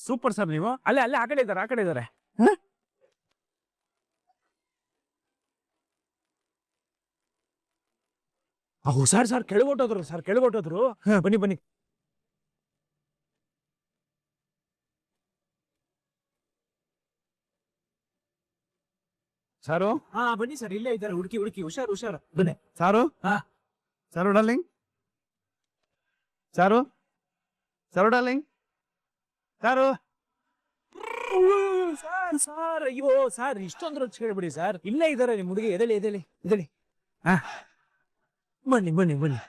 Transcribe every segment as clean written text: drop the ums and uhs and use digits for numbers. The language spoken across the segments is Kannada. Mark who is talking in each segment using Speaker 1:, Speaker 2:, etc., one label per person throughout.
Speaker 1: ಸೂಪರ್ ಸರ್ ನೀವು. ಅಲ್ಲೇ ಅಲ್ಲೇ ಆ ಕಡೆ ಇದ್ದಾರೆ, ಆ ಕಡೆ ಇದ್ದಾರೆ. ಸರ್ ಸರ್ ಕೆಳಗೊಟ್ಟೋದ್ರು ಸರ್, ಕೆಳಗೊಟ್ಟೋದ್ರು. ಬನ್ನಿ ಬನ್ನಿ.
Speaker 2: ಸಾರು
Speaker 1: ಬನ್ನಿ ಸರ್, ಇಲ್ಲೇ ಇದ್ದಾರೆ. ಹುಡುಕಿ ಹುಡುಕಿ, ಹುಷಾರು ಹುಷಾರು. ಬನ್ನಿ
Speaker 2: ಸಾರು. ಸಾರು ಡಾರ್ಲಿಂಗ್, ಸಾರು ಸಾರು ಡಾರ್ಲಿಂಗ್, ಸಾರು.
Speaker 1: ಸರ್ ಸರ್, ಅಯ್ಯೋ ಸರ್, ಇಷ್ಟೊಂದು ರೊಚ್ಚ ಹೇಳ್ಬಿಡಿ ಸರ್. ಇಲ್ಲೇ ಇದ್ದಾರೆ ನಿಮ್ ಹುಡುಗಿ. ಎದಳಿ ಎದಳಿ ಎದಳಿ. ಬನ್ನಿ ಬನ್ನಿ ಬನ್ನಿ,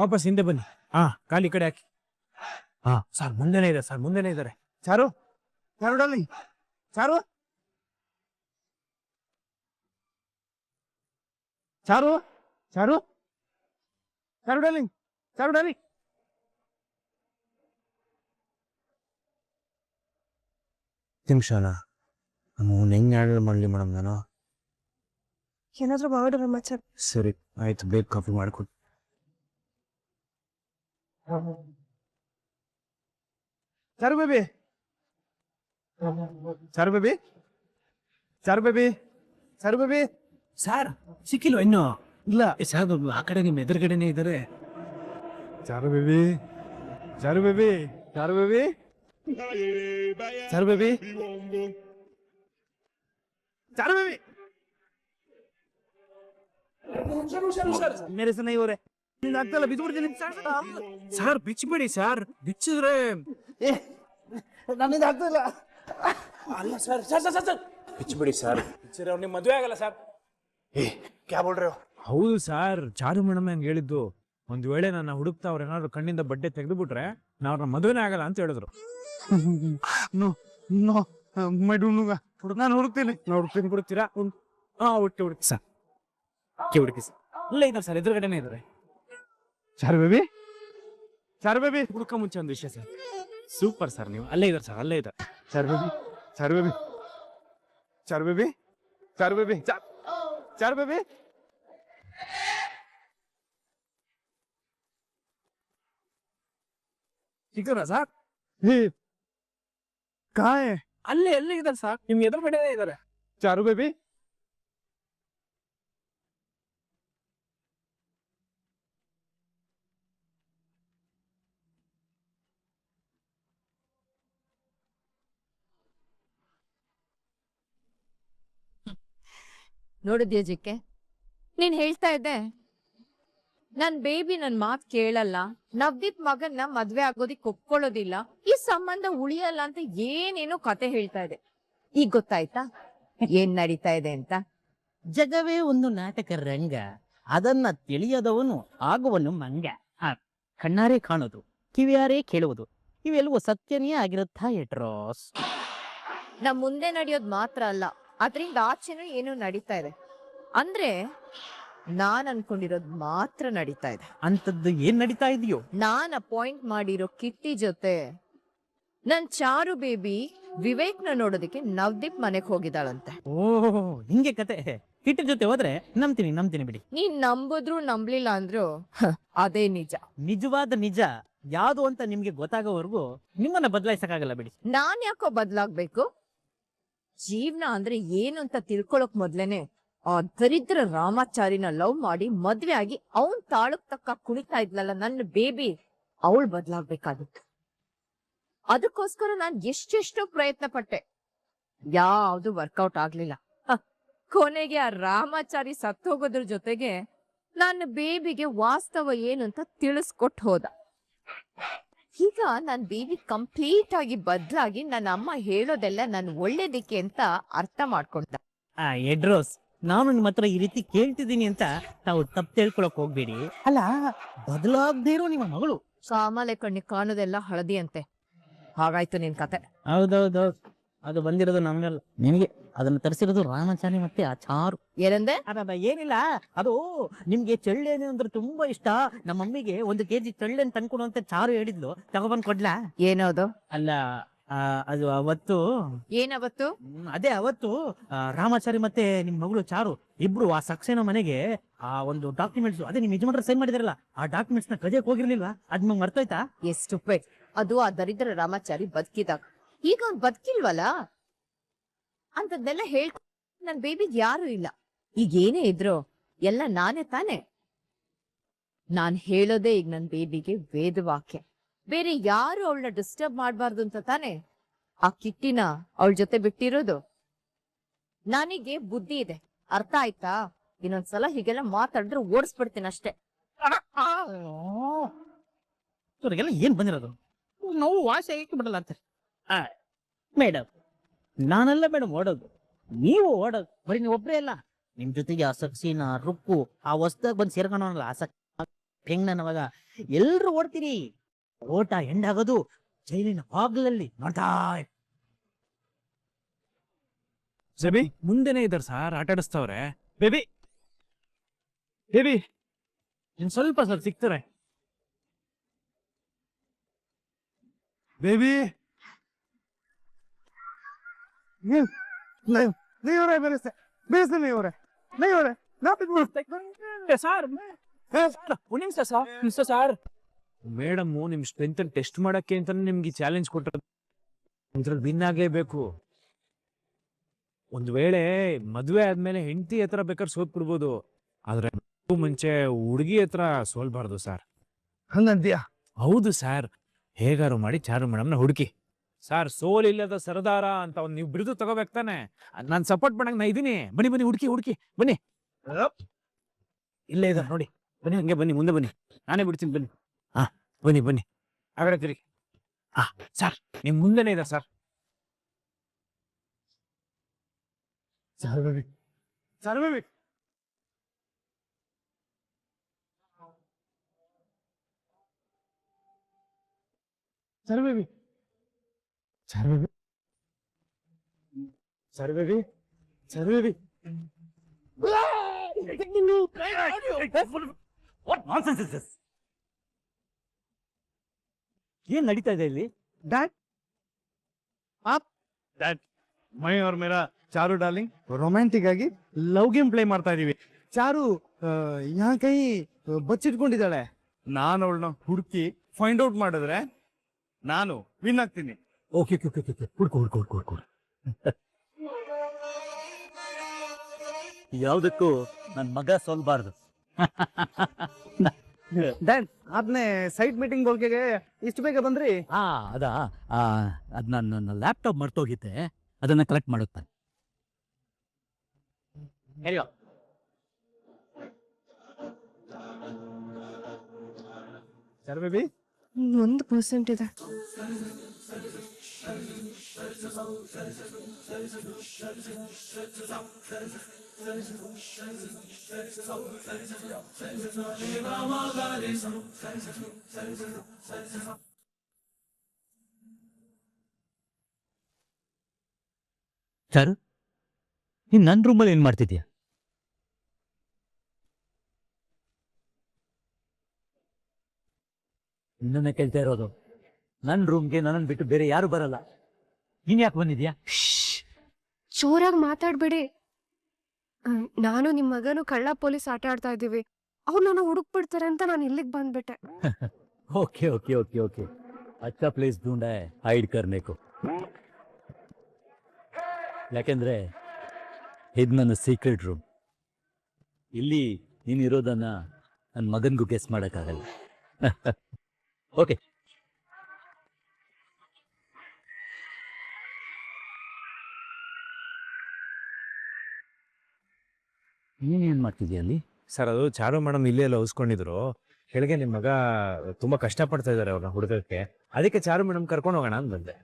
Speaker 1: ವಾಪಸ್ ಹಿಂದೆ ಬನ್ನಿ. ಕಾಲಿ ಕಡೆ ಹಾಕಿ. ಸರ್ ಮುಂದೆನೇ ಇದೆ ಸರ್, ಮುಂದೆನೇ ಇದ್ದಾರೆ.
Speaker 2: ಸಾರು ಸಾರು ಡಾರ್ಲಿಂಗ್, ಸಾರು ಸಾರು ಸಾರು ಸಾರು ಡಾರ್ಲಿಂಗ್, ಸಾರು ಡಾರ್ಲಿಂಗ್. ನಿಮಿಷನ ಅವ್ನು ಹೆಂಗ್ ಹ್ಯಾಂಡಲ್ ಮಾಡಲಿ ಮೇಡಮ್ ನಾನು?
Speaker 3: ಏನಾದ್ರೂ ಮಾಡಿ ರೋಮಾಚಾರ.
Speaker 2: ಸರಿ ಆಯ್ತು, ಬೇಗ ಕಾಫಿ ಮಾಡಿಕೊಟ್ಟು. ಸಾರು ಬೇಬಿ, ಸಾರು ಬೇಬಿ, ಸಾರು ಬೇಬಿ, ಸಾರು ಬೇಬಿ.
Speaker 1: ಸರ್ ಸಿಕ್ಕಿಲ್ವ ಇನ್ನು?
Speaker 2: ಇಲ್ಲ
Speaker 1: ಸರ್ ಆ ಕಡೆ ನಿಮ್ ಎದುರುಗಡೆನೆ ಇದ್ದಾರೆ.
Speaker 2: ಸಾರು ಬೇಬಿ, ಸಾರು ಬೇಬಿ, ಸಾರು ಬೇಬಿ, ಸಾರು ಬೇಬಿ, ಸಾರು ಬೇಬಿ. ಮೇರೆ ಸನ ಇವರೇ ಆಗ್ತಲ್ಲ, ಬಿದ್ದುಬಿಡ್ತೀನಿ.
Speaker 1: ಸರ್ ಬಿಚ್ಚಬೇಡಿ ಸರ್, ಬಿಚ್ಚಿದ್ರೆ
Speaker 2: ನನ್ನಿಂದ ಆಗ್ತಿಲ್ಲ.
Speaker 1: ಅಲ್ಲ ಸರ್ ಸರ್ ಸರ್ ಸರ್ ಬಿಚ್ಚಬೇಡಿ ಸರ್, ಬಿಚ್ಚಿದ್ರೆ ಅವ್ನಿಗೆ ಮದುವೆ ಆಗಲ್ಲ ಸರ್.
Speaker 2: ಕ್ಯಾ ಬೋಲ್ ರೇ ಹೋ?
Speaker 1: ಹೌದು ಸರ್, ಚಾರು ಮೇಡಮ್ ಹಂಗೆ ಹೇಳಿದ್ದು. ಒಂದ್ ವೇಳೆ ನನ್ನ ಹುಡುಕ್ತಾ ಅವ್ರು ಏನಾದ್ರು ಕಣ್ಣಿಂದ ಬಡ್ಡೆ ತೆಗೆದು ಬಿಟ್ರೆ ನಾ ಅವ್ರನ್ನ ಮದುವೆನೇ ಆಗಲ್ಲ ಅಂತ ಹೇಳಿದ್ರು.
Speaker 2: ನೋ ನೋ ಮೈಡೂನುಗ ನಾನು ಹುಡುಕ್ತೀನಿ.
Speaker 1: ಹುಡುಕ್ತೀನಿ, ಹುಡುಕ್ತೀರಾ? ಹುಡುಕಿ ಹುಡುಕಿ ಸರ್, ಹುಡುಕಿ ಸರ್. ಇಲ್ಲ ಇದ್ದಾರೆ ಸರ್, ಎದುರುಗಡೆನೆ ಇದ್ದಾರೆ.
Speaker 2: ಸಾರು ಬೇಬಿ, ಸಾರು ಬೇಬಿ.
Speaker 1: ಹುಡುಕ ಮುಂಚೆ ಒಂದು ವಿಷಯ ಸರ್. ಸೂಪರ್ ಸರ್ ನೀವು. ಅಲ್ಲೇ ಇದ್ದಾರೆ ಸರ್, ಅಲ್ಲೇ ಇದ್ದಾರೆ.
Speaker 2: ಸಾರು ಬೇಬಿ, ಸಾರು ಬೇಬಿ, ಸಾರು ಬೇಬಿ, ಸಾರು ಬೇಬಿ, ಸಾರು ಬೇಬಿ.
Speaker 1: ಸಿಕ್ಕರ ಸರ್?
Speaker 2: ಕಾಯ್
Speaker 1: ಅಲ್ಲೇ ಅಲ್ಲೇ ಇದ್ದಾರೆ ಸರ್, ನಿಮ್ಗೆ ಎದುರುಗಡೆನೇ ಇದ್ದಾರೆ.
Speaker 2: ಚಾರು ಬೇಬಿ.
Speaker 4: ನೋಡಿದ್ಯಾ ಜಿಕ್ಕೆ, ನೀನ್ ಹೇಳ್ತಾ ಇದ್ದೆ ನನ್ ಬೇಬಿ ನನ್ ಮಾತ್ ಕೇಳಲ್ಲ, ನವ್ದೀಪ್ ಮಗನ್ನ ಮದ್ವೆ ಆಗೋದಿಕ್ ಒಪ್ಕೊಳ್ಳೋದಿಲ್ಲ, ಈ ಸಂಬಂಧ ಉಳಿಯಲ್ಲ ಅಂತ ಏನೇನೋ ಕತೆ ಹೇಳ್ತಾ ಇದೆ. ಈಗ ಗೊತ್ತಾಯ್ತಾ ಏನ್ ನಡೀತಾ ಇದೆ ಅಂತ?
Speaker 5: ಜಗವೇ ಒಂದು ನಾಟಕ ರಂಗ, ಅದನ್ನ ತಿಳಿಯದವನು ಆಗುವನು ಮಂಗ. ಕಣ್ಣಾರೆ ಕಾಣೋದು, ಕಿವಿಯಾರೇ ಕೇಳುವುದು, ಇವೆಲ್ಲವೂ ಸತ್ಯನೇ ಆಗಿರುತ್ತಾ ಎಟ್ರೋಸ್?
Speaker 4: ನಮ್ ಮುಂದೆ ನಡೆಯೋದ್ ಮಾತ್ರ ಅಲ್ಲ, ಅದ್ರಿಂದ ಆಚೆನೂ ಏನೋ ನಡೀತಾ ಇದೆ. ಅಂದ್ರೆ ನಾನ್ ಅನ್ಕೊಂಡಿರೋದ್ ಮಾತ್ರ ನಡೀತಾ ಇದೆ.
Speaker 5: ಅಂತದ್ದು ಏನ್ ನಡೀತಾ ಇದೆಯೋ?
Speaker 4: ನಾನ್ ಅಪಾಯಿಂಟ್ ಮಾಡಿರೋ ಕಿಟ್ಟಿ ಜೊತೆ ನನ್ ಚಾರು ಬೇಬಿ ವಿವೇಕ್ನ ನೋಡೋದಕ್ಕೆ ನವ್ದೀಪ್ ಮನೆಗ್ ಹೋಗಿದ್ದಾಳಂತೆ.
Speaker 5: ಓಹ್, ಹಿಂಗೆ ಕತೆ. ಕಿಟ್ಟಿ ಜೊತೆ ಹೋದ್ರೆ ನಂಬ್ತೀನಿ ನಂಬ್ತೀನಿ ಬಿಡಿ.
Speaker 4: ನೀನ್ ನಂಬುದ್ರು ನಂಬ್ಲಿಲ್ಲ ಅಂದ್ರು ಅದೇ ನಿಜ.
Speaker 5: ನಿಜವಾದ ನಿಜ ಯಾವುದು ಅಂತ ನಿಮ್ಗೆ ಗೊತ್ತಾಗೋವರೆಗೂ ನಿಮ್ಮನ್ನ ಬದಲಾಯಿಸಕ್ಕಾಗಲ್ಲ ಬಿಡಿ.
Speaker 4: ನಾನ್ ಯಾಕೋ ಬದ್ಲಾಗ್ಬೇಕು? ಜೀವನ ಅಂದ್ರೆ ಏನು ಅಂತ ತಿಳ್ಕೊಳಕ್ ಮೊದ್ಲೇನೆ ಆ ದರಿದ್ರ ರಾಮಾಚಾರಿನ ಲವ್ ಮಾಡಿ ಮದ್ವೆ ಆಗಿ ಅವನ್ ತಾಳಕ್ ತಕ್ಕ ಕುಣಿತಾ ಇದ್ಲಲ್ಲ ನನ್ನ ಬೇಬಿ, ಅವಳು ಬದ್ಲಾಗ್ಬೇಕಾಗಿತ್ತು. ಅದಕ್ಕೋಸ್ಕರ ನಾನ್ ಎಷ್ಟೆಷ್ಟೋ ಪ್ರಯತ್ನ ಪಟ್ಟೆ, ಯಾವ್ದು ವರ್ಕೌಟ್ ಆಗ್ಲಿಲ್ಲ. ಕೊನೆಗೆ ಆ ರಾಮಾಚಾರಿ ಸತ್ತೋಗೋದ್ರ ಜೊತೆಗೆ ನನ್ನ ಬೇಬಿಗೆ ವಾಸ್ತವ ಏನು ಅಂತ ತಿಳಿಸ್ಕೊಟ್ ಹೋದ. ಈಗ ನನ್ ಬೇಬಿ ಕಂಪ್ಲೀಟ್ ಆಗಿ ಬದ್ಲಾಗಿ ನನ್ನ ಅಮ್ಮ ಹೇಳೋದೆಲ್ಲ ನನ್ ಒಳ್ಳೇದಿಕ್ಕೆ ಅಂತ ಅರ್ಥ ಮಾಡ್ಕೊಂಡ.
Speaker 5: ಎಡ್ರೋಸ್, ನಾನು ನಿಮ್ಮ ಹತ್ರ ಈ ರೀತಿ ಕೇಳ್ತಿದ್ದೀನಿ ಅಂತ ತಾವು ತಪ್ಪು ತಿಳ್ಕೊಳಕ್ ಹೋಗ್ಬೇಡಿ. ಅಲ್ಲ, ಬದಲಾಗದೇ ಇರೋ ನಿಮ್ಮ ಮಗಳು
Speaker 4: ಸಾಮಾಲೆ ಕಣ್ಣಿಗೆ ಕಾಣೋದೆಲ್ಲ ಹಳದಿ ಅಂತೆ. ಹಾಗಾಯ್ತು ನಿನ್ ಕತೆ.
Speaker 5: ಹೌದೌದು, ಅದು ಬಂದಿರೋದು ನಮ್ಗಲ್ಲ, ನಿನಗೆ. ಅದನ್ನ ತರಿಸಿರೋದು ರಾಮಾಚಾರಿ ಮತ್ತೆ ಆ ಚಾರು.
Speaker 4: ಏನಂದೆ?
Speaker 5: ಅದ ಏನಿಲ್ಲ, ಅದು ನಿಮ್ಗೆ ಚಳ್ಳೆನೆ ಅಂದ್ರೆ ತುಂಬಾ ಇಷ್ಟ. ನಮ್ಮ ಮಮ್ಮಿಗೆ 1 kg ಚಳ್ಳೆನ್ ತಂದ್ಕೊಡು ಅಂತ ಚಾರು ಹೇಳಿದ್ಲು, ತಗೊಬಂದ್ ಕೊಡ್ಲಾ?
Speaker 4: ಏನದು?
Speaker 5: ಅಲ್ಲ, ಅದು ಅವತ್ತು
Speaker 4: ಏನವತ್ತು?
Speaker 5: ಅದೇ ಅವತ್ತು ರಾಮಾಚಾರಿ ಮತ್ತೆ ನಿಮ್ ಮಗಳು ಚಾರು ಇಬ್ರು ಆ ಸಕ್ಸೇನೋ ಮನೆಗೆ ಆ ಒಂದು ಡಾಕ್ಯುಮೆಂಟ್ಸ್, ಅದೇ ನಿಮ್ ಯಜಮಾನ್ರು ಸೈನ್ ಮಾಡಿದಾರಲ್ಲ, ಆ ಡಾಕ್ಯುಮೆಂಟ್ಸ್ ನ ಕಜೆಕ್ ಹೋಗಿರ್ಲಿಲ್ವಾ? ಅದ್ ನಿಮ್ಗೆ ಮರ್ತೋಯ್ತಾ?
Speaker 4: ಎಷ್ಟು ಪೆಟ್ ಅದು ಆ ದರಿದ್ರ ರಾಮಾಚಾರಿ ಬದುಕಿದಾಗ. ಈಗ ಅವ್ನ್ ಬದುಕಿಲ್ವಲ್ಲ ಅಂತದ್ನೆಲ್ಲ ನನ್ ಬೇಬಿಗ್ ಯಾರು ಇಲ್ಲ. ಈಗ ಏನೇ ಇದ್ರು ಎಲ್ಲ ನಾನೇ ತಾನೆ. ನಾನ್ ಹೇಳೋದೇ ಈಗ ನನ್ ಬೇಬಿಗೆ ವೇದವಾಕ್ಯ. ಬೇರೆ ಯಾರು ಅವಳನ್ನ ಡಿಸ್ಟರ್ಬ್ ಮಾಡ್ಬಾರ್ದು ಅಂತ ತಾನೆ ಆ ಕಿಟ್ಟಿನ ಅವಳ ಜೊತೆ ಬಿಟ್ಟಿರೋದು. ನನಗೆ ಬುದ್ಧಿ ಇದೆ, ಅರ್ಥ ಆಯ್ತಾ? ಇನ್ನೊಂದ್ಸಲ ಹೀಗೆಲ್ಲ ಮಾತಾಡಿದ್ರೆ ಓಡಿಸ್ಬಿಡ್ತೀನಿ ಅಷ್ಟೇ.
Speaker 5: ಇವ್ರಿಗೆಲ್ಲ ಏನ್ ಬಂದಿರೋದು? ನಾವು ವಾಸಿ ಆಗಕ್ಕೆ ಬಿಡಲ್ಲ ಅಂತ. ಮೇಡಮ್, ನಾನೆಲ್ಲ ಮೇಡಮ್ ಓಡೋದು, ನೀವು ಓಡೋದು. ಬರೀ ನೀವು ಒಬ್ಬರೇ ಅಲ್ಲ, ನಿಮ್ ಜೊತೆಗೆ ಆ ಸಕ್ಸಿನ ರುಕ್ಕು ಆ ಹೊಸ್ದಾಗ ಬಂದು ಸೇರ್ಕೊಂಡವನಲ್ಲ ಆ ಹೆಂಗ್ ಎಲ್ರು ಓಡ್ತೀರಿ. ಓಟ ಎಂಡಾಗೋದು ಜೈಲಿನ ಬಾಗ್ಲಲ್ಲಿ ನೋಡ್ತಾ
Speaker 1: ಸಬಿ ಮುಂದೆನೆ ಇದಾರೆ ಸರ್, ಆಟ ಆಡಿಸ್ತವ್ರೆ. ಬೇಬಿ ಬೇಬಿ ಇನ್ ಸ್ವಲ್ಪ ಸರ್ ಸಿಗ್ತಾರೆ.
Speaker 2: ಬೇಬಿ ನೀವ್ರೆ ಬೆರೆಸ್ತೆ ಬೆರೆಸ್ತೆ ನೀವ್ರೆ
Speaker 1: ಸರ್ ಮೇಡಮ್ ನಿಮ್ ಸ್ಟ್ರೆಂತ್ ಟೆಸ್ಟ್ ಮಾಡಕ್ಕೆ ಅಂತ ನಿಮ್ಗೆ ಚಾಲೆಂಜ್ ಕೊಟ್ಟರು. ಇದ್ರಲ್ಲಿ ವಿನ್ ಆಗಲೇಬೇಕು. ಒಂದ್ ವೇಳೆ ಮದ್ವೆ ಆದ್ಮೇಲೆ ಹೆಂಡತಿ ಹತ್ರ ಬೇಕಾದ್ರೆ ಸೋತ್ ಬಿಡ್ಬೋದು, ಆದ್ರೆ ಮುಂಚೆ ಹುಡುಗಿ ಹತ್ರ ಸೋಲ್ಬಾರ್ದು ಸರ್.
Speaker 2: ಹಂಗಂತೀಯಾ?
Speaker 1: ಹೌದು ಸರ್, ಹೇಗಾರು ಮಾಡಿ ಚಾರು ಮೇಡಮ್ನ ಹುಡುಕಿ ಸರ್. ಸೋಲಿಲ್ಲದ ಸರದಾರ ಅಂತ ಒಂದ್ ನೀವು ಬಿರುದು ತಗೋಬೇಕು ತಾನೆ. ನಾನ್ ಸಪೋರ್ಟ್ ಮಾಡಕ್ ನಾ ಇದೀನಿ. ಬನ್ನಿ ಬನ್ನಿ ಹುಡುಕಿ ಬನ್ನಿ. ಇಲ್ಲೇ ಇದಾರೆ ನೋಡಿ, ಬನ್ನಿ ಹಂಗೆ ಬನ್ನಿ, ಮುಂದೆ ಬನ್ನಿ, ನಾನೇ ಬಿಡ್ತೀನಿ ಬನ್ನಿ. ಹಾ ಬನ್ನಿ ಆಗಡೆ ತಿರುಗಿ. ಸರ್ ನಿಮ್ ಮುಂದೆನೆ ಇದಾರೆ ಸರ್.
Speaker 2: ಸರ್ವೇವಿ ಸರ್ವೇವಿ ಸರ್ವೇವಿ ಸರ್ವೇವಿ ಸರ್ವೇವಿ ಸರ್ವೇವಿ
Speaker 5: ಏನ್ ನಡೀತಾ ಇದೆ ಇಲ್ಲಿ?
Speaker 2: ಡ್ಯಾಡ್ ಮೈ ಅವ್ರ ಮೇರ ಚಾರು ಡಾರ್ಲಿಂಗ್ ರೊಮ್ಯಾಂಟಿಕ್ ಆಗಿ ಲವ್ ಗೇಮ್ ಪ್ಲೇ ಮಾಡ್ತಾ ಇದೀವಿ. ಚಾರು ಯಾ ಕೈ ಬಚ್ಚಿಟ್ಕೊಂಡಿದ್ದಾಳೆ. ನಾನು ಅವಳನ್ನ ಹುಡುಕಿ ಫೈಂಡ್ ಔಟ್ ಮಾಡಿದ್ರೆ ನಾನು ವಿನ್ ಆಗ್ತೀನಿ.
Speaker 5: ಓಕೆ ಹುಡ್ಕು ಯಾವ್ದಕ್ಕೂ ನನ್ ಮಗ ಸೋಲ್ಬಾರ್ದು.
Speaker 2: ಡ್ಯಾಡ್ ಆದ್ನೇ ಸೈಟ್ ಮೀಟಿಂಗ್ ಹೋಗಿಗೆ ಇಷ್ಟು ಬೇಗ ಬಂದ್ರಿ?
Speaker 5: ಅದ್ ನನ್ನ ಲ್ಯಾಪ್ಟಾಪ್ ಮರ್ತೋಗಿದ್ದೆ, ಅದನ್ನ ಕಲೆಕ್ಟ್ ಮಾಡುತ್ತೆ.
Speaker 2: ಸರ್ ಬೇಬಿ
Speaker 3: 1% ಇದೆ.
Speaker 5: ಚಾರು, ನೀನ್ ನನ್ ರೂಮಲ್ಲಿ ಏನ್ ಮಾಡ್ತಿದ್ಯಾ? ನಿನ್ನನ್ನೇ ಕೇಳ್ತಾ ಇರೋದು. ನನ್ ರೂಮ್ಗೆ ನನ್ನನ್ ಬಿಟ್ಟು ಬೇರೆ ಯಾರು ಬರಲ್ಲ. ನೀನ್ ಯಾಕೆ ಬಂದಿದ್ಯಾ?
Speaker 3: ಜೋರಾಗಿ ಮಾತಾಡ್ಬೇಡಿ. ನಾನು ನಿಮ್ ಮಗನು ಕಳ್ಳ ಪೊಲೀಸ್ ಆಟ ಆಡ್ತಾ ಇದೀವಿ. ಅವ್ರು ನನ್ನ ಹುಡುಕ್ಬಿಡ್ತಾರೆ ಅಂತ ನಾನು ಇಲ್ಲಿಗೆ ಬಂದ್ಬಿಟ್ಟೆ.
Speaker 5: ओके अच्छा प्लेस ढूंढा है हाइड करने को. ಯಾಕೆಂದ್ರೆ ಇದು ನನ್ನ ಸೀಕ್ರೆಟ್ ರೂಮ್. ಇಲ್ಲಿ ನೀನಿರೋದನ್ನ ನನ್ನ ಮಗನ್ಗೂ ಗೆಸ್ ಮಾಡೋಕ್ಕಾಗಲ್ಲ. ಓಕೆ, ನೀನೇನ್ ಮಾಡ್ತಿದ್ಯಾ ಅಲ್ಲಿ?
Speaker 1: ಸರ್ ಅದು ಚಾರು ಮೇಡಮ್ ಇಲ್ಲೇ ಎಲ್ಲ ಉಸ್ಕೊಂಡಿದ್ರು. ಕೆಳಗೆ ನಿಮ್ ಮಗ ತುಂಬಾ ಕಷ್ಟ ಪಡ್ತಾ ಇದಾರೆ ಅವ್ರನ್ನ ಹುಡುಗಕ್ಕೆ, ಅದಕ್ಕೆ ಚಾರು ಮೇಡಮ್ ಕರ್ಕೊಂಡು ಹೋಗೋಣ ಅಂತ ಬಂದೆ.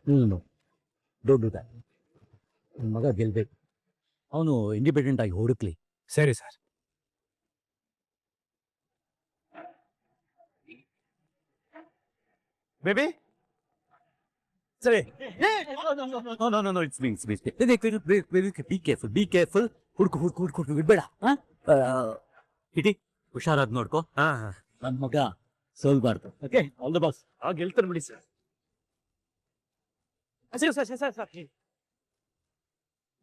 Speaker 5: ದೊಡ್ಡದ ನನ್ನ ಮಗ ಗೆಲ್ಬೇಕು, ಅವನು ಇಂಡಿಪೆಂಡೆಂಟ್ ಆಗಿ ಹುಡುಕ್ಲಿ.
Speaker 1: ಸರಿ ಸರ್.
Speaker 2: ಬೇಬಿ
Speaker 5: ಸರಿ. Be careful. ಹುಡ್ಕು ಬಿಡ್ಬೇಡ. ಇಟಿ ಹುಷಾರಾಗಿ ನೋಡ್ಕೋ. ನನ್ನ ಮಗ ಸೋಲ್ಬಾರ್ದು. Okay, all the boss.
Speaker 1: ಗೆಲ್ತಾರೆ ಬಿಡಿ ಸರ್. ಸರ್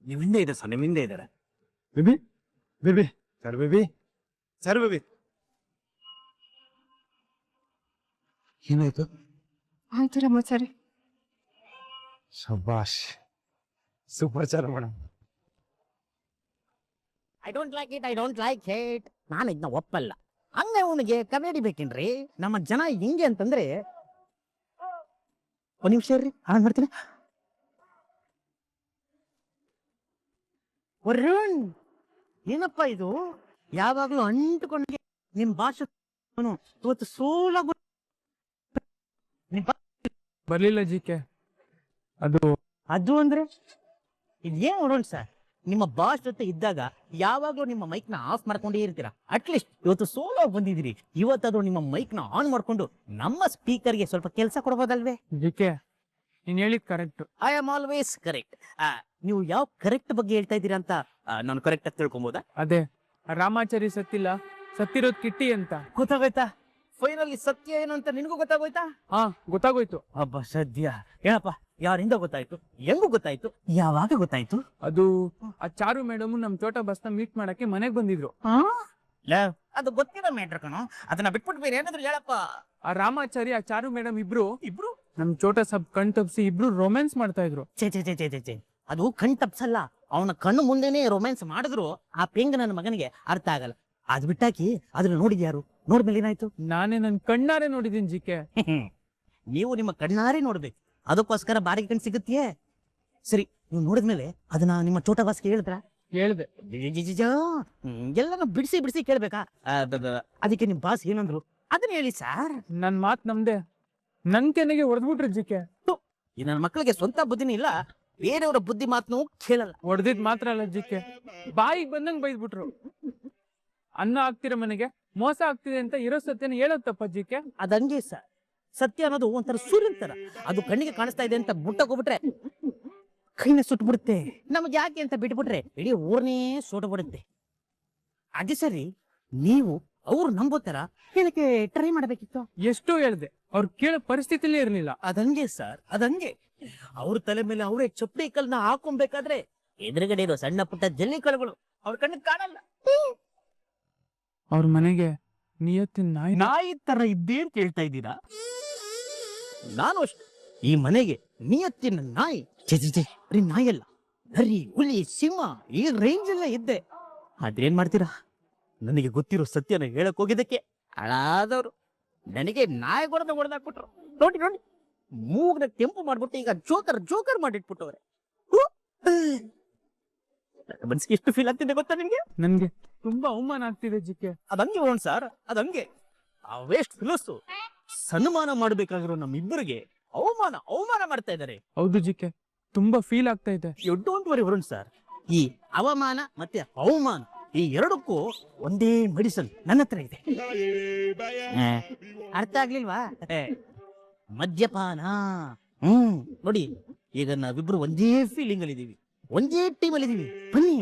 Speaker 1: ನಿಮ್ ಹಿಂದೆ ಇದೆ ಸರ್, ನಿಮ್ ಹಿಂದೆ ಇದಾರೆ.
Speaker 2: Baby baby sir baby sir baby
Speaker 1: ಏನಾಯ್ತು?
Speaker 3: ಆಯ್ತು ರಾಮಾಚಾರಿ.
Speaker 2: ಶಬಾಷ್, super Charu madam.
Speaker 5: I don't like it ನಾನು ಇದನ್ನ ಒಪ್ಪಲ್ಲ. ಹಂಗೆ ಅವನಿಗೆ ಕಬಡ್ಡಿ ಬೇಕೇನ್ರಿ? ನಮ್ಮ ಜನ ಹಿಂಗೆ ಅಂತಂದ್ರೆ ಒಂದ್ ನಿಮಿಷ ಇರ್ರಿ, ಆನ್ ಮಾಡ್ತೀನಿ. ವರುಣ್, ಏನಪ್ಪ ಇದು? ಯಾವಾಗ್ಲೂ ಅಂಟುಕೊಂಡ್ಗೆ ನಿಮ್ ಭಾಷೆ ಇವತ್ತು ಸೋಲ
Speaker 2: ಬರ್ಲಿಲ್ಲ ಜಿಕೆ.
Speaker 5: ಅದು ಅಂದ್ರೆ ಇದೇನ್ ವರುಣ್ ಸರ್, ನಿಮ್ಮ ಬಾಸ್ ಜೊತೆ ಇದ್ದಾಗ ಯಾವಾಗ್ಲೂ ನಿಮ್ಮ ಮೈಕ್ ನ ಆಫ್ ಮಾಡ್ಕೊಂಡೇ ಇರ್ತೀರಾ. ಅಟ್ಲೀಸ್ಟ್ ಇವತ್ತು ಸೋಲೋ ಬಂದಿದ್ದೀರಿ, ಇವತ್ತಾದ್ರೂ ನಿಮ್ಮ ಮೈಕ್ ನ ಆನ್ ಮಾಡ್ಕೊಂಡು ನಮ್ಮ ಸ್ಪೀಕರ್ ಗೆ ಸ್ವಲ್ಪ ಕೆಲಸ ಕೊಡ್ಬೋದಲ್ವೇ?
Speaker 2: ಜಿಕೆ, ನೀನ್ ಹೇಳಿದ್ correct.
Speaker 5: I am always correct. ನೀವು ಯಾವ ಕರೆಕ್ಟ್ ಬಗ್ಗೆ ಹೇಳ್ತಾ ಇದ್ದೀರಾ ಅಂತ ನಾನು ಕರೆಕ್ಟ್ ಆಗಿ ತಿಳ್ಕೊಬೋದಾ?
Speaker 2: ಅದೇ ರಾಮಾಚಾರಿ ಸತ್ತಿಲ್ಲ, ಸತ್ತಿರೋದ್ ಕಿಟ್ಟಿ ಅಂತ.
Speaker 5: ಗೊತ್ತಾಗೋಯ್ತಾ? ಫೈನಲಿ ಸತ್ಯ ಏನು ಅಂತ ನಿನಗೂ ಗೊತ್ತಾಗೋಯ್ತಾ?
Speaker 2: ಹಾ, ಗೊತ್ತಾಗೋಯ್ತು.
Speaker 5: ಹಬ್ಬ ಸದ್ಯ. ಏನಪ್ಪ, ಯಾರಿಂದ ಗೊತ್ತಾಯ್ತು? ಹೆಂಗೂ ಗೊತ್ತಾಯ್ತು? ಯಾವಾಗ ಗೊತ್ತಾಯ್ತು?
Speaker 2: ಅದು ಆ ಚಾರು ಮೇಡಮ್ ನಮ್ ಚೋಟ ಬಸ್ನ ಮೀಟ್ ಮಾಡಕ್ಕೆ ಮನೆಗ್ ಬಂದಿದ್ರು.
Speaker 5: ಅದು ಗೊತ್ತಿರೋ ಮ್ಯಾಟ್ರ್ ಕಣೋ, ಅದನ್ನ ಬಿಟ್ಬಿಟ್ಟು ಬೇರೆ ಏನಾದ್ರು ಹೇಳಪ್ಪ.
Speaker 2: ಆ ರಾಮಾಚಾರಿ ಆ ಚಾರು ಮೇಡಮ್ ಇಬ್ರು
Speaker 5: ಇಬ್ರು
Speaker 2: ನಮ್ ಚೋಟ ಸಬ್ ಕಣ್ ತಪ್ಸಿ ಇಬ್ರು ರೊಮ್ಯಾನ್ಸ್ ಮಾಡ್ತಾ ಇದ್ರು.
Speaker 5: ಚೇ ಚೇ ಚೇ ಚೇ ಚೇ ಚೇ, ಅದು ಕಣ್ ತಪ್ಸಲ್ಲ. ಅವನ ಕಣ್ಣು ಮುಂದೆನೆ ರೊಮ್ಯಾನ್ಸ್ ಮಾಡಿದ್ರು ಆ ಪೇಂಗ ನನ್ನ ಮಗನಿಗೆ ಅರ್ಥ ಆಗಲ್ಲ. ಅದ್ ಬಿಟ್ಟಾಕಿ ಅದನ್ನ ನೋಡಿದ್ಯಾರು? ನೋಡ್ಮೇಲೆ ಏನಾಯ್ತು?
Speaker 2: ನಾನೇ ನನ್ ಕಣ್ಣಾರೆ ನೋಡಿದೀನಿ ಜಿಕೆ.
Speaker 5: ನೀವು ನಿಮ್ಮ ಕಣ್ಣಾರೆ ನೋಡ್ಬೇಕು, ಅದಕ್ಕೋಸ್ಕರ ಬಾರಿಗೆ ಕಣ್ ಸಿಗುತ್ತೆಯೇ? ಸರಿ, ನೀವು ನೋಡಿದ್ಮೇಲೆ ಅದನ್ನ ನಿಮ್ಮ ಚೋಟ ಬಾಸ್ಗೆ ಹೇಳಿದ್ರ?
Speaker 2: ಹೇಳ್ದೆ.
Speaker 5: ಎಲ್ಲಾನು ಬಿಡಿಸಿ ಬಿಡಿಸಿ ಕೇಳ್ಬೇಕಾ? ಅದಕ್ಕೆ ನಿಮ್ ಬಾಸ್ ಏನಂದ್ರು ಅದನ್ನ ಹೇಳಿ ಸರ್.
Speaker 2: ನನ್ ಮಾತ್ ನಮ್ದೆ, ನನ್ ಕೆನೆಗೆ ಹೊಡೆದ್ಬಿಟ್ರು ಜಿಕೆ.
Speaker 5: ಈ ನನ್ನ ಮಕ್ಕಳಿಗೆ ಸ್ವಂತ ಬುದ್ಧಿನೇ ಇಲ್ಲ, ಬೇರೆಯವರ ಬುದ್ಧಿ ಮಾತನ್ನು ಕೇಳಲ್ಲ.
Speaker 2: ಹೊಡೆದಿದ್ ಮಾತ್ರ ಅಲ್ಲ ಜಿಕೆ, ಬಾಯಿಗೆ ಬಂದಂಗ್ ಬೈದ್ಬಿಟ್ರು. ಅನ್ನ ಆಗ್ತಿರೋ ಮನೆಗೆ ಮೋಸ ಆಗ್ತಿದೆ ಅಂತ ಇರೋ ಸತ್ಯನ ಹೇಳೋದ್ ತಪ್ಪ ಜಿಕೆ?
Speaker 5: ಅದಂಗೆ ಸರ್, ಸತ್ಯ ಅನ್ನೋದು ಒಂಥರ ಸೂರ್ಯನ ತರ, ಅದು ಕಣ್ಣಿಗೆ ಕಾಣಿಸ್ತಾ ಇದೆ ಅಂತ ಮುಟ್ಟಕೋಗ್ಬಿಟ್ರೆ ಕೈನ ಸುಟ್ಟು ಬಿಡುತ್ತೆ. ನಮ್ಗೆ ಯಾಕೆ ಅಂತ ಬಿಟ್ಬಿಟ್ರೆ ಇಡೀ ಊರ್ನೇ ಸೋಟ ಬಿಡುತ್ತೆ. ಅದೇ ಸರಿ, ನೀವು ಅವ್ರು ನಂಬೋ ತರ ಏನಕ್ಕೆ ಟ್ರೈ ಮಾಡ್ಬೇಕಿತ್ತು?
Speaker 2: ಎಷ್ಟೋ ಹೇಳ್ದೆ, ಅವ್ರು ಕೇಳೋ ಪರಿಸ್ಥಿತಿಲೇ ಇರ್ಲಿಲ್ಲ.
Speaker 5: ಅದಂಗೆ ಸರ್, ಅದಂಗೆ. ಅವ್ರ ತಲೆ ಮೇಲೆ ಅವರೇ ಚಪ್ಪಡಿ ಕಲ್ನ ಹಾಕೊಬೇಕಾದ್ರೆ ಎದುರುಗಡೆ ಇರೋ ಸಣ್ಣ ಪುಟ್ಟ ಜಲ್ಲಿ ಕಳುಗಳು ಅವ್ರ ಕಣ್ಣಿಗೆ ಕಾಣಲ್ಲ.
Speaker 2: ಅವ್ರ ಮನೆಗೆ ನಿಯತ್ತಿನ ನಾಯಿ
Speaker 5: ನಾಯಿ ತರ ಇದ್ದೇ ಅಂತ ಹೇಳ್ತಾ ಇದ್ದೀರಾ? ನಾನು ಅಷ್ಟೇ, ಈ ಮನೆಗೆ ನಿಯತ್ತಿನ ನಾಯಿ. ಬರೀ ನಾಯಿ ಅಲ್ಲ, ನರಿ, ಹುಲಿ, ಸಿಂಹ, ಈ ರೇಂಜ್ ಎಲ್ಲ ಇದ್ದೆ. ಅದೇನ್ ಮಾಡ್ತೀರಾ? ನನಗೆ ಗೊತ್ತಿರೋ ಸತ್ಯನ ಹೇಳಕ್ ಹೋಗಿದ್ದಕ್ಕೆ ಹಾಳಾದವ್ರು ನನಗೆ ನಾಯಿ ಹೊಡೆದಾಕ್ಬಿಟ್ರು. ನೋಡಿ ನೋಡಿ, ಮೂಗ್ನ ಕೆಂಪು ಮಾಡ್ಬಿಟ್ಟು ಈಗ ಜೋಕರ್ ಮಾಡಿಟ್ಬಿಟ್ಟವ್ರೆ. ಮನ್ಸಿಗೆ ಎಷ್ಟು ಫೀಲ್ ಆಗ್ತಿದೆ ಗೊತ್ತಾ ನಿಮ್ಗೆ?
Speaker 2: ನನ್ಗೆ ತುಂಬಾ ಅವಮಾನ ಆಗ್ತಿದೆ ಜಿಕೆ.
Speaker 5: ಅದಂಗೆ ಬರೋಣ ಸರ್, ಅದಂಗೆ. ಆ ವೇಸ್ಟ್ ಫಿಲೋಸು ಸನ್ಮಾನ ಮಾಡ್ಬೇಕಾಗಿರೋ ನಮ್ಮಿಬ್ಬರಿಗೆ ಅವಮಾನ ಮಾಡ್ತಾ ಇದ್ದಾರೆ.
Speaker 2: ಹೌದು ಜಿಕೆ, ತುಂಬಾ ಫೀಲ್ ಆಗ್ತಾ ಇದೆ.
Speaker 5: You don't worry Varun sir, ಈ ಅವಮಾನ ಮತ್ತೆ ಅವಮಾನ ಈ ಎರಡಕ್ಕೂ ಒಂದೇ ಮೆಡಿಸನ್ ನನ್ನ ಹತ್ರ ಇದೆ. ಅರ್ಥ ಆಗ್ಲಿಲ್ವಾ? ಮದ್ಯಪಾನ. ನೋಡಿ, ಈಗ ನಾವಿಬ್ರು ಒಂದೇ ಫೀಲಿಂಗ್ ಅಲ್ಲಿ ಇದೀವಿ, ಒಂದೇ ಟೀಮ್ ಅಲ್ಲಿ ಇದೀವಿ. ಬನ್ನಿ,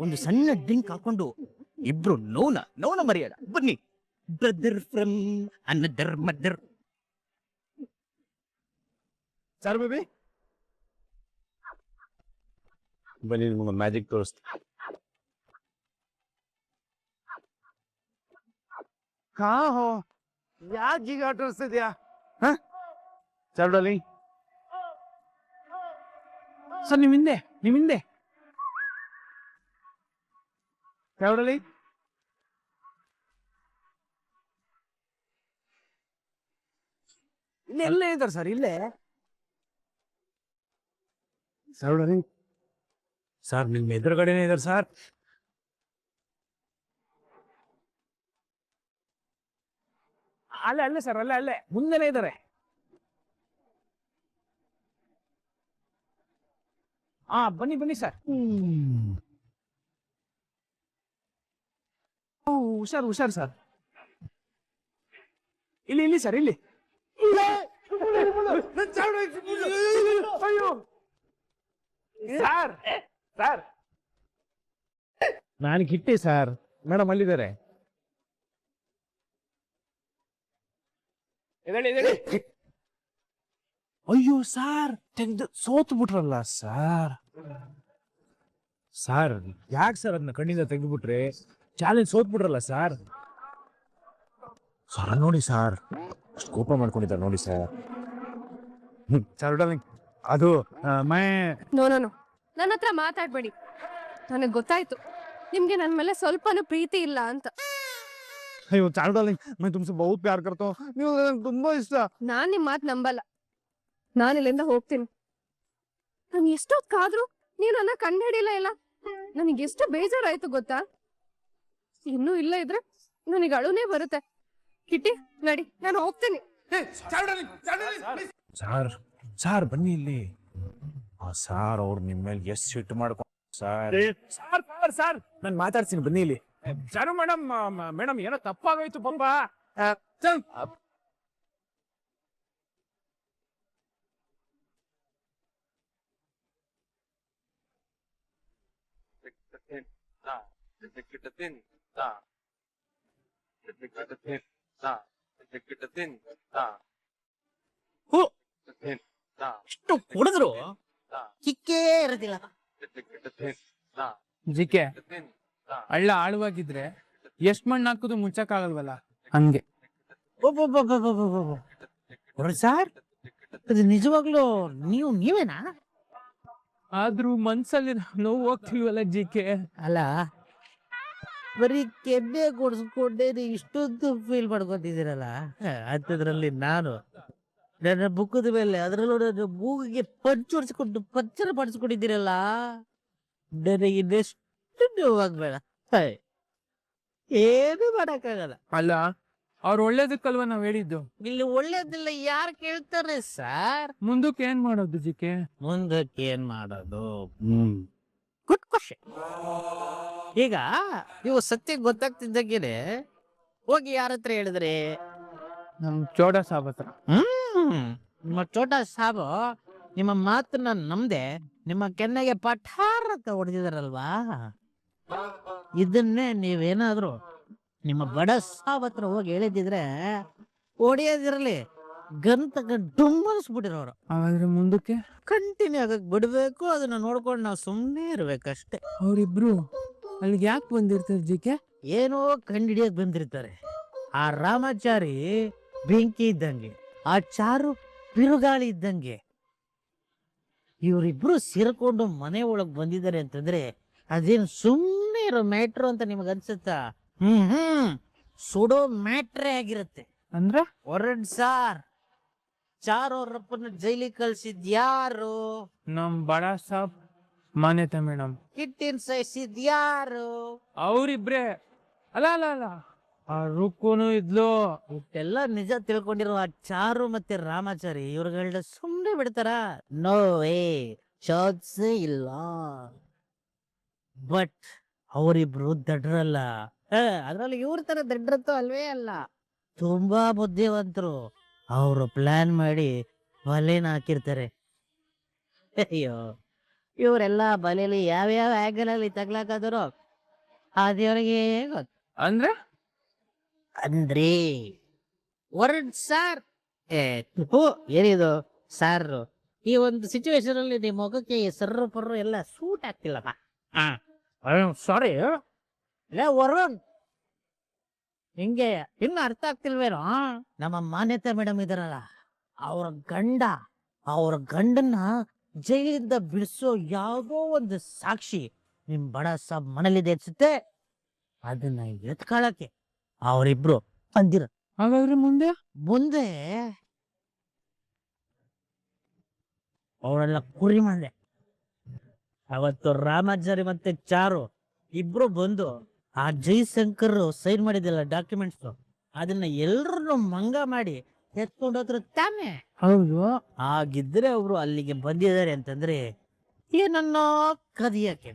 Speaker 5: ಒಂದು ಸಣ್ಣ ಡ್ರಿಂಕ್ ಹಾಕೊಂಡು ಇಬ್ರು ನೋನ ಮರೆಯೋಣ. ಬನ್ನಿ, brother from another mother.
Speaker 2: Sir baby,
Speaker 6: ಬನ್ನಿ, ನಿಮ್ಗೆ ಮ್ಯಾಜಿಕ್ ತೋರಿಸ್ತೀನಿ.
Speaker 2: ಹಾ ಹೋ, ಯಾಕೆ ಈಗ ಆಟೋಡಿಸ್ತಿದ್ಯಾ? ಚಾರುಡಾಲಿ ಸರ್, ನಿಮ್ ಹಿಂದೆ ಚಾರುಡಾಲಿ. ಇಲ್ಲೇ ಇದ್ದಾರೆ ಸರ್, ಇಲ್ಲೇ. ಚಾರುಡಾಲಿ ಸರ್, ನಿಮ್ ಎದುರುಗಡೆನೇ ಇದ್ದಾರೆ ಸರ್. ಅಲ್ಲೇ ಸರ್, ಅಲ್ಲೇ ಮುಂದೆನೇ ಇದ್ದಾರೆ. ಬನ್ನಿ ಸರ್. ಹುಷಾರು ಸರ್. ಇಲ್ಲಿ ಸರ್, ಇಲ್ಲಿ. ಸರ್ ನಾನು ಕಿಟ್ಟಿ ಸರ್, ಮೇಡಮ್ ಅಲ್ಲಿದ್ದಾರೆ. ಅಯ್ಯೋ ಸರ್, ತೆಗ್ದು ಸೋತು ಬಿಟ್ರಲ್ಲ ಸರ್. ಸರ್ ಯಾಕೆ ಸರ್ ಅದನ್ನ ಕಣ್ಣಿಂದ ತೆಗೆದುಬಿಟ್ರೆ? ಚಾಲೆಂಜ್ ಸೋತ್ ಬಿಟ್ರಲ್ಲ ಸರ್.
Speaker 6: ಸರ್ ನೋಡಿ ಸರ್, ಅಷ್ಟು ಕೋಪ ಮಾಡ್ಕೊಂಡಿದ್ದಾರೆ ನೋಡಿ ಸರ್.
Speaker 2: ಚಾರು ಡಾರ್ಲಿಂಗ್ ಅದು ಮೈ
Speaker 3: ನೋ ನೋ ನೋ ನನ್ನ ಹತ್ರ ಮಾತಾಡ್ಬೇಡಿ. ನನಗೆ ಗೊತ್ತಾಯ್ತು ನಿಮ್ಗೆ ನನ್ನ ಮೇಲೆ ಸ್ವಲ್ಪನೂ ಪ್ರೀತಿ ಇಲ್ಲ ಅಂತ.
Speaker 2: ಅಯ್ಯೋ ಚಾರು ಡಾರ್ಲಿಂಗ್ ಮೈ ತುಮ್ಸೆ ಬಹುತ್ ಪ್ಯಾರ್ ಕರ್ತಾ ಹೂಂ, ನೀವು ನಂಗೆ ತುಂಬಾ ಇಷ್ಟ.
Speaker 3: ನಾನ್ ನಿಮ್ ಮಾತು ನಂಬಲ್ಲ. ನಾನು ಇಲ್ಲಿಂದ ಹೋಗ್ತೀನಿ. ನಾನು ಎಷ್ಟೊತ್ತಾದ್ರೂ ನೀವು ನನ್ನ ಕಂಡುಹಿಡಿಯಲ್ಲ ಇಲ್ಲ. ನನಗೆ ಎಷ್ಟು ಬೇಜಾರಾಯ್ತು ಗೊತ್ತಾ. ಇನ್ನೂ ಇಲ್ಲ ಇದ್ರೆ ನನಗೆ ಅಳುನೇ ಬರುತ್ತೆ. ಕಿಟ್ಟಿ ನಡಿ, ನಾನು ಹೋಗ್ತೀನಿ.
Speaker 1: ಸಾರ್ ಸಾರ್ ಬನ್ನಿ ಇಲ್ಲಿ. ಸಾರ್ ಅವ್ರು ನಿಮ್ ಮೇಲೆ ಎಷ್ಟು ಸಿಟ್ಟು ಮಾಡ್ಕೊಂಡು ಸಾರ್ ಸಾರ್ ಸಾರ್ ಸಾರ್ ನಾನು ಮಾತಾಡ್ತೀನಿ ಬನ್ನಿ ಇಲ್ಲಿ. ಚಾರು ಮೇಡಮ್ ಮೇಡಮ್ ಏನೋ ತಪ್ಪಾಗೋಯ್ತು ಪಾಪ.
Speaker 5: ಇಷ್ಟು ಕುಡಿದ್ರು ಕಿಕ್ಕೇ ಇರೋದಿಲ್ಲ.
Speaker 7: ಜಿಕೆ ಹಳ್ಳ ಆಳವಾಗಿದ್ರೆ ಎಷ್ಟ್ ಮಣ್ಣು ಹಾಕುದು ಮುಚ್ಚಕ್ಕಾಗಲ್ವಲ್ಲ, ಹಂಗೆ.
Speaker 5: ಸರ್ ಅದು ನಿಜವಾಗ್ಲೂ ನೀವೇನಾ?
Speaker 7: ಆದ್ರೂ ಮನ್ಸಲ್ಲಿ ನೋವು ಹೋಗ್ತಿಲ್ವಲ್ಲ ಜಿಕೆ.
Speaker 5: ಅಲ್ಲ ಬರೀ ಕೆನ್ನೆ ಕೊಡಿಸ್ಕೊಂಡೆ ಇಷ್ಟೊಂದು ಫೀಲ್ ಮಾಡ್ಕೊತಿದ್ದೀರಲ್ಲ, ಅಂಥದ್ರಲ್ಲಿ ನಾನು ನನ್ನ ಬುಕ್ಕದ ಮೇಲೆ ಅದರಲ್ಲೂ ನನ್ನ ಮೂಗಿಗೆ ಪಂಚು ಹೊಡಿಸ್ಕೊಂಡು ಪಂಚರ ಪಡಿಸ್ಕೊಂಡಿದ್ದೀರಲ್ಲ, ನನಗೆ ಇನ್ನೆಷ್ಟು ನೋವಾಗ್ಬೇಡ. ಏನು ಮಾಡಕ್ಕಾಗಲ್ಲ.
Speaker 7: ಅಲ್ಲ ಅವ್ರು ಒಳ್ಳೇದಕ್ಕಲ್ವ ನಾವ್ ಹೇಳಿದ್ದು.
Speaker 5: ಇಲ್ಲಿ ಒಳ್ಳೇದಿಲ್ಲ ಯಾರು ಕೇಳ್ತಾರೆ ಸರ್?
Speaker 7: ಮುಂದಕ್ಕೆ ಏನ್ ಮಾಡೋದು ಜಿಕೆ?
Speaker 5: ಮುಂದಕ್ಕೆ ಏನ್ ಮಾಡೋದು? Good question. ಈಗ ನೀವು ಸತ್ಯ ಗೊತ್ತಾಗ್ತಿದ್ದಾಗೇನೆ ಹೋಗಿ ಯಾರ ಹತ್ರ ಹೇಳಿದ್ರಿ?
Speaker 7: ನಮ್ ಚೋಡ ಸಾಬ್ ಹತ್ರ.
Speaker 5: ನಿಮ್ಮ ಚೋಟ ಸಾಬು ನಿಮ್ಮ ಮಾತನ್ನ ನಂಬದೆ ನಿಮ್ಮ ಕೆನ್ನೆಗೆ ಪಠಾರ ಅಂತ ಹೊಡೆದಿದಾರಲ್ವಾ? ಇದನ್ನೇ ನೀವೇನಾದ್ರೂ ನಿಮ್ಮ ಬಡ ಸಾಬ್ ಹತ್ರ ಹೋಗಿ ಹೇಳಿದ್ರೆ ಹೊಡೆಯೋದಿರಲಿ ಗನ್ ತಗೊಂಡು ಡುಮ್ಮನಿಸ್ಬಿಟ್ಟಿರೋರು.
Speaker 7: ಹಾಗಾದ್ರೆ ಮುಂದಕ್ಕೆ
Speaker 5: ಕಂಟಿನ್ಯೂ ಆಗಕ್ ಬಿಡ್ಬೇಕು, ಅದನ್ನ ನೋಡ್ಕೊಂಡು ನಾವು ಸುಮ್ಮನೆ ಇರ್ಬೇಕಷ್ಟೇ.
Speaker 7: ಅವ್ರಿಬ್ರು ಅಲ್ಲಿಗೆ ಯಾಕೆ ಬಂದಿರ್ತಾರೆ ಜಿಕೆ?
Speaker 5: ಏನೋ ಕಂಡಿಡಿಯಕ್ ಬಂದಿರ್ತಾರೆ. ಆ ರಾಮಾಚಾರಿ ಬೆಂಕಿ ಇದ್ದಂಗೆ, ಆ ಚಾರು ಬಿರುಗಾಳಿ ಇದ್ದಂಗೆ. ಇವರಿಬ್ರು ಸೇರ್ಕೊಂಡು ಮನೆ ಒಳಗ್ ಬಂದಿದ್ದಾರೆ ಅಂತಂದ್ರೆ ಅದೇನು ಸುಮ್ಮನೆ ಇರೋ ಮ್ಯಾಟ್ರು ಅಂತ ನಿಮಗ್ ಅನ್ಸುತ್ತಾ? ಸುಡೋ ಮ್ಯಾಟ್ರೇ ಆಗಿರುತ್ತೆ.
Speaker 7: ಅಂದ್ರೆ
Speaker 5: ಹೊರಡ್ ಸಾರ್, ಚಾರು ಅವ್ರಪ್ಪನ ಜೈಲಿಗೆ ಕಳ್ಸಿದ್ಯಾರು?
Speaker 7: ನಮ್ ಬಡ ಸಾಬ್ ಮಾನ್ಯತೆ ಮೇಡಮ್.
Speaker 5: ಕಿಟ್ಟಿನ್ ಸಾಯಿಸಿದ್ಯಾರು?
Speaker 7: ಅವ್ರಿಬ್ರೇ. ಅಲ್ಲ ಅಲ್ಲ ಅಲ್ಲ ಆ ರುಕ್ಕೂನು ಇದ್ಲು.
Speaker 5: ಇಷ್ಟೆಲ್ಲ ನಿಜ ತಿಳ್ಕೊಂಡಿರೋ ಆ ಚಾರು ಮತ್ತೆ ರಾಮಾಚಾರಿ ಇವ್ರಗಳನ್ನ ಸುಮ್ಮನೆ ಬಿಡ್ತಾರ? ನೋ ವೇ, ಚಾನ್ಸೇ ಇಲ್ಲ. ಬಟ್ ಅವರಿಬ್ರು ದಡ್ರಲ್ಲ. ಅದ್ರಲ್ಲಿ ಇವ್ರ ತರ ದಡ್ರತ್ತೋ ಅಲ್ವೇ ಅಲ್ಲ, ತುಂಬಾ ಬುದ್ಧಿವಂತರು. ಅವರು ಪ್ಲಾನ್ ಮಾಡಿ ಬಲೆನ ಹಾಕಿರ್ತಾರೆ. ಅಯ್ಯೋ, ಇವರೆಲ್ಲ ಬಲೆಯಲ್ಲಿ ಯಾವ್ಯಾವ ಆಂಗಲ್ ಅಲ್ಲಿ ತಗ್ಲಾಕಾದ್ರು ಅದೇವ್ರಿಗೆ ಗೊತ್ತು.
Speaker 7: ಅಂದ್ರೆ
Speaker 5: ಅಂದ್ರೆ ವರ್ಡ್ ಸಾರ್. ಏನಿದು ಸಾರ್? ಈ ಒಂದು ಸಿಚುವೇಶನ್ ಅಲ್ಲಿ ನಿಮ್ಮ ಮುಖಕ್ಕೆ ಸರ್ರು ಪರ್ರು ಎಲ್ಲ ಸೂಟ್ ಆಗ್ತಿಲ್ಲಪ್ಪ. ಸಾರಿ ವರುಣ್, ಹಿಂಗೆ ಇನ್ನು ಅರ್ಥ ಆಗ್ತಿಲ್ವೇನೋ? ನಮ್ಮ ಮಾನ್ಯತೆ ಮೇಡಮ್ ಇದಾರಲ್ಲ, ಅವ್ರ ಗಂಡನ್ನ ಜೈಲಿಂದ ಬಿಡಿಸೋ ಯಾವ್ದೋ ಒಂದು ಸಾಕ್ಷಿ ನಿಮ್ ಬಡ ಸಾಬ್ ಮನೇಲಿದೆ ಅನ್ಸುತ್ತೆ. ಅದನ್ನ ಎತ್ಕೊಳಕ್ಕೆ ಅವರಿಬ್ರು ಬಂದಿರ.
Speaker 7: ಹಾಗಾದ್ರೆ
Speaker 5: ಮುಂದೆ ಅವರೆಲ್ಲ ಕುರಿ ಮಂದೆ. ಅವತ್ತು ರಾಮಾಚಾರಿ ಮತ್ತೆ ಚಾರು ಇಬ್ರು ಬಂದು ಆ ಜೈಶಂಕರ್ ಸೈನ್ ಮಾಡಿದಿಲ್ಲ ಡಾಕ್ಯುಮೆಂಟ್ಸ್, ಅದನ್ನ ಎಲ್ರು ಮಂಗ ಮಾಡಿ ಎತ್ಕೊಂಡೋದ್ರು ತಾನೆ.
Speaker 7: ಹೌದು.
Speaker 5: ಆಗಿದ್ರೆ ಅವರು ಅಲ್ಲಿಗೆ ಬಂದಿದ್ದಾರೆ ಅಂತಂದ್ರೆ ಏನನ್ನೋ ಕದಿಯಕ್ಕೆ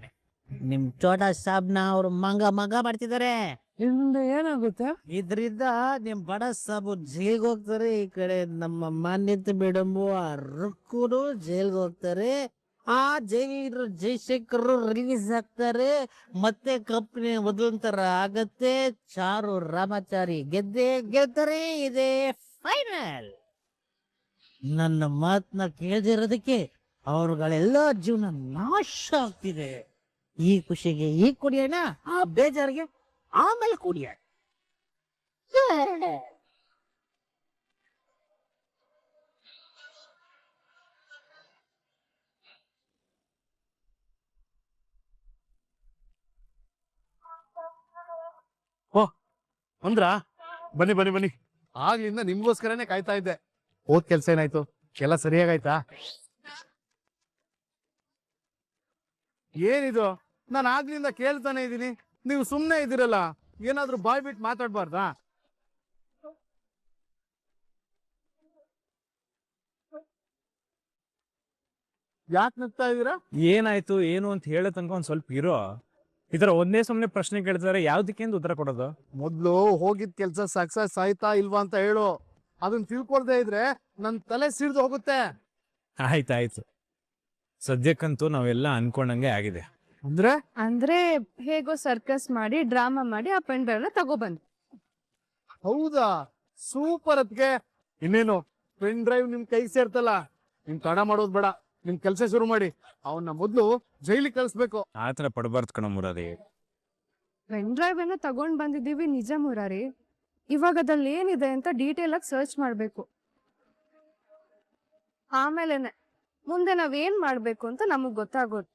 Speaker 5: ನಿಮ್ ಚೋಟಾ ಸಾಬ್ನ ಅವ್ರು ಮಂಗ ಮಾಡ್ತಿದ್ದಾರೆ.
Speaker 7: ಇದರಿಂದ ಏನಾಗುತ್ತೆ?
Speaker 5: ಇದ್ರಿಂದ ನಿಮ್ ಬಡ ಸಾಬು ಜೈಲ್ಗೆ ಹೋಗ್ತಾರೆ. ಈ ಕಡೆ ನಮ್ಮ ಮಾನ್ಯತೆ ಮೇಡಮ್ ಆ ರುಕ್ಕೂರು ಜೈಲ್ಗೆ ಹೋಗ್ತಾರೆ. ಆ ಜೈಲಿರೋ ಜೈಶಂಕರ್ ರಿಲೀಸ್ ಆಗ್ತಾರೆ. ಮತ್ತೆ ಕಂಪ್ನಿ ಮೊದಲಂತರ ಆಗತ್ತೆ. ಚಾರು ರಾಮಾಚಾರಿ ಗೆದ್ದರೆ ಇದೆ ಫೈನಲ್. ನನ್ನ ಮಾತನ್ನ ಕೇಳ್ದಿರೋದಕ್ಕೆ ಅವ್ರಗಳೆಲ್ಲ ಜೀವನ ನಾಶ ಆಗ್ತಿದೆ. ಈ ಖುಷಿಗೆ ಈ ಕುಡಿಯೋಣ, ಆ ಬೇಜಾರಿಗೆ ಆಮೇಲೆ ಕುಡಿಯೋಣ.
Speaker 2: ಅಂದ್ರ ಬನ್ನಿ ಬನ್ನಿ ಬನ್ನಿ, ಆಗ್ಲಿಂದ ನಿಮ್ಗೋಸ್ಕರನೇ ಕಾಯ್ತಾ ಇದ್ದೆ. ಹೋದ್ ಕೆಲ್ಸ ಏನಾಯ್ತು? ಎಲ್ಲ ಸರಿಯಾಗಾಯ್ತಾ? ಏನಿದು, ನಾನು ಆಗ್ಲಿಂದ ಕೇಳ್ತಾನೆ ಇದ್ದೀನಿ, ನೀವು ಸುಮ್ನೆ ಇದ್ದೀರಲ್ಲ, ಏನಾದ್ರೂ ಬಾಯ್ ಬಿಟ್ಟು ಮಾತಾಡ್ಬಾರ್ದಾ? ಯಾಕೆ ನಗ್ತಾ ಇದೀರಾ?
Speaker 1: ಏನಾಯ್ತು ಏನು ಅಂತ ಹೇಳೋ ತನಕ ಒಂದ್ ಸ್ವಲ್ಪ ಇರೋ. ಈ ತರ ಒಂದೇ ಸುಮ್ನೆ ಪ್ರಶ್ನೆ ಕೇಳ್ತಾರೆ, ಯಾವ್ದಕ್ಕೆಂದು ಉತ್ತರ ಕೊಡೋದು?
Speaker 2: ಮೊದ್ಲು ಹೋಗಿದ್ ಕೆಲ್ಸ ಸಕ್ಸಸ್ ಆಯ್ತಾ ಇಲ್ವಾ ಅಂತ ಹೇಳು. ಅದನ್ನ ತಿಳ್ಕೊಳ್ದೆ ಇದ್ರೆ ನನ್ ತಲೆ ಸಿಡ್ದು ಹೋಗುತ್ತೆ.
Speaker 1: ಆಯ್ತಾಯ್ತು, ಸದ್ಯಕ್ಕಂತೂ ನಾವೆಲ್ಲ ಅನ್ಕೊಂಡಂಗೆ ಆಗಿದೆ.
Speaker 2: ಅಂದ್ರೆ
Speaker 3: ಅಂದ್ರೆ ಹೇಗೋ ಸರ್ಕಸ್ ಮಾಡಿ ಡ್ರಾಮಾ ಮಾಡಿ ಆ ಪೆಂಡ್ರೈವ್ನ ತಗೊಬಂದ್.
Speaker 2: ಹೌದಾ, ಸೂಪರ್. ಅದ್ಕೆ ಇನ್ನೇನು ಪೆನ್ ಡ್ರೈವ್ ನಿಮ್ ಕೈಗೆ ಸೇರ್ತಲ್ಲ, ನಿಮ್ ತಡ ಮಾಡೋದ್ ಬೇಡ, ನಿಮ್ ಕೆಲ್ಸ ಶುರು ಮಾಡಿ. ಅವನ್ನ ಮೊದ್ಲು ಜೈಲಿಗೆ ಕಳಿಸ್ಬೇಕು.
Speaker 1: ಆತರ ಪಡಬಾರ್ದು ಕಣ ಮುರಾರಿ.
Speaker 3: ಪೆಂಡ್ರೈವ್ ಅನ್ನ ತಗೊಂಡ್ ಬಂದಿದ್ದೀವಿ ನಿಜ ಮುರಾರಿ, ಇವಾಗ ಅದ್ರಲ್ಲಿ ಏನಿದೆ ಅಂತ ಡೀಟೇಲ್ ಆಗಿ ಸರ್ಚ್ ಮಾಡ್ಬೇಕು. ಆಮೇಲೆನೆ ಮುಂದೆ ನಾವೇನ್ ಮಾಡ್ಬೇಕು ಅಂತ ನಮಗ್ ಗೊತ್ತಾಗೋದು.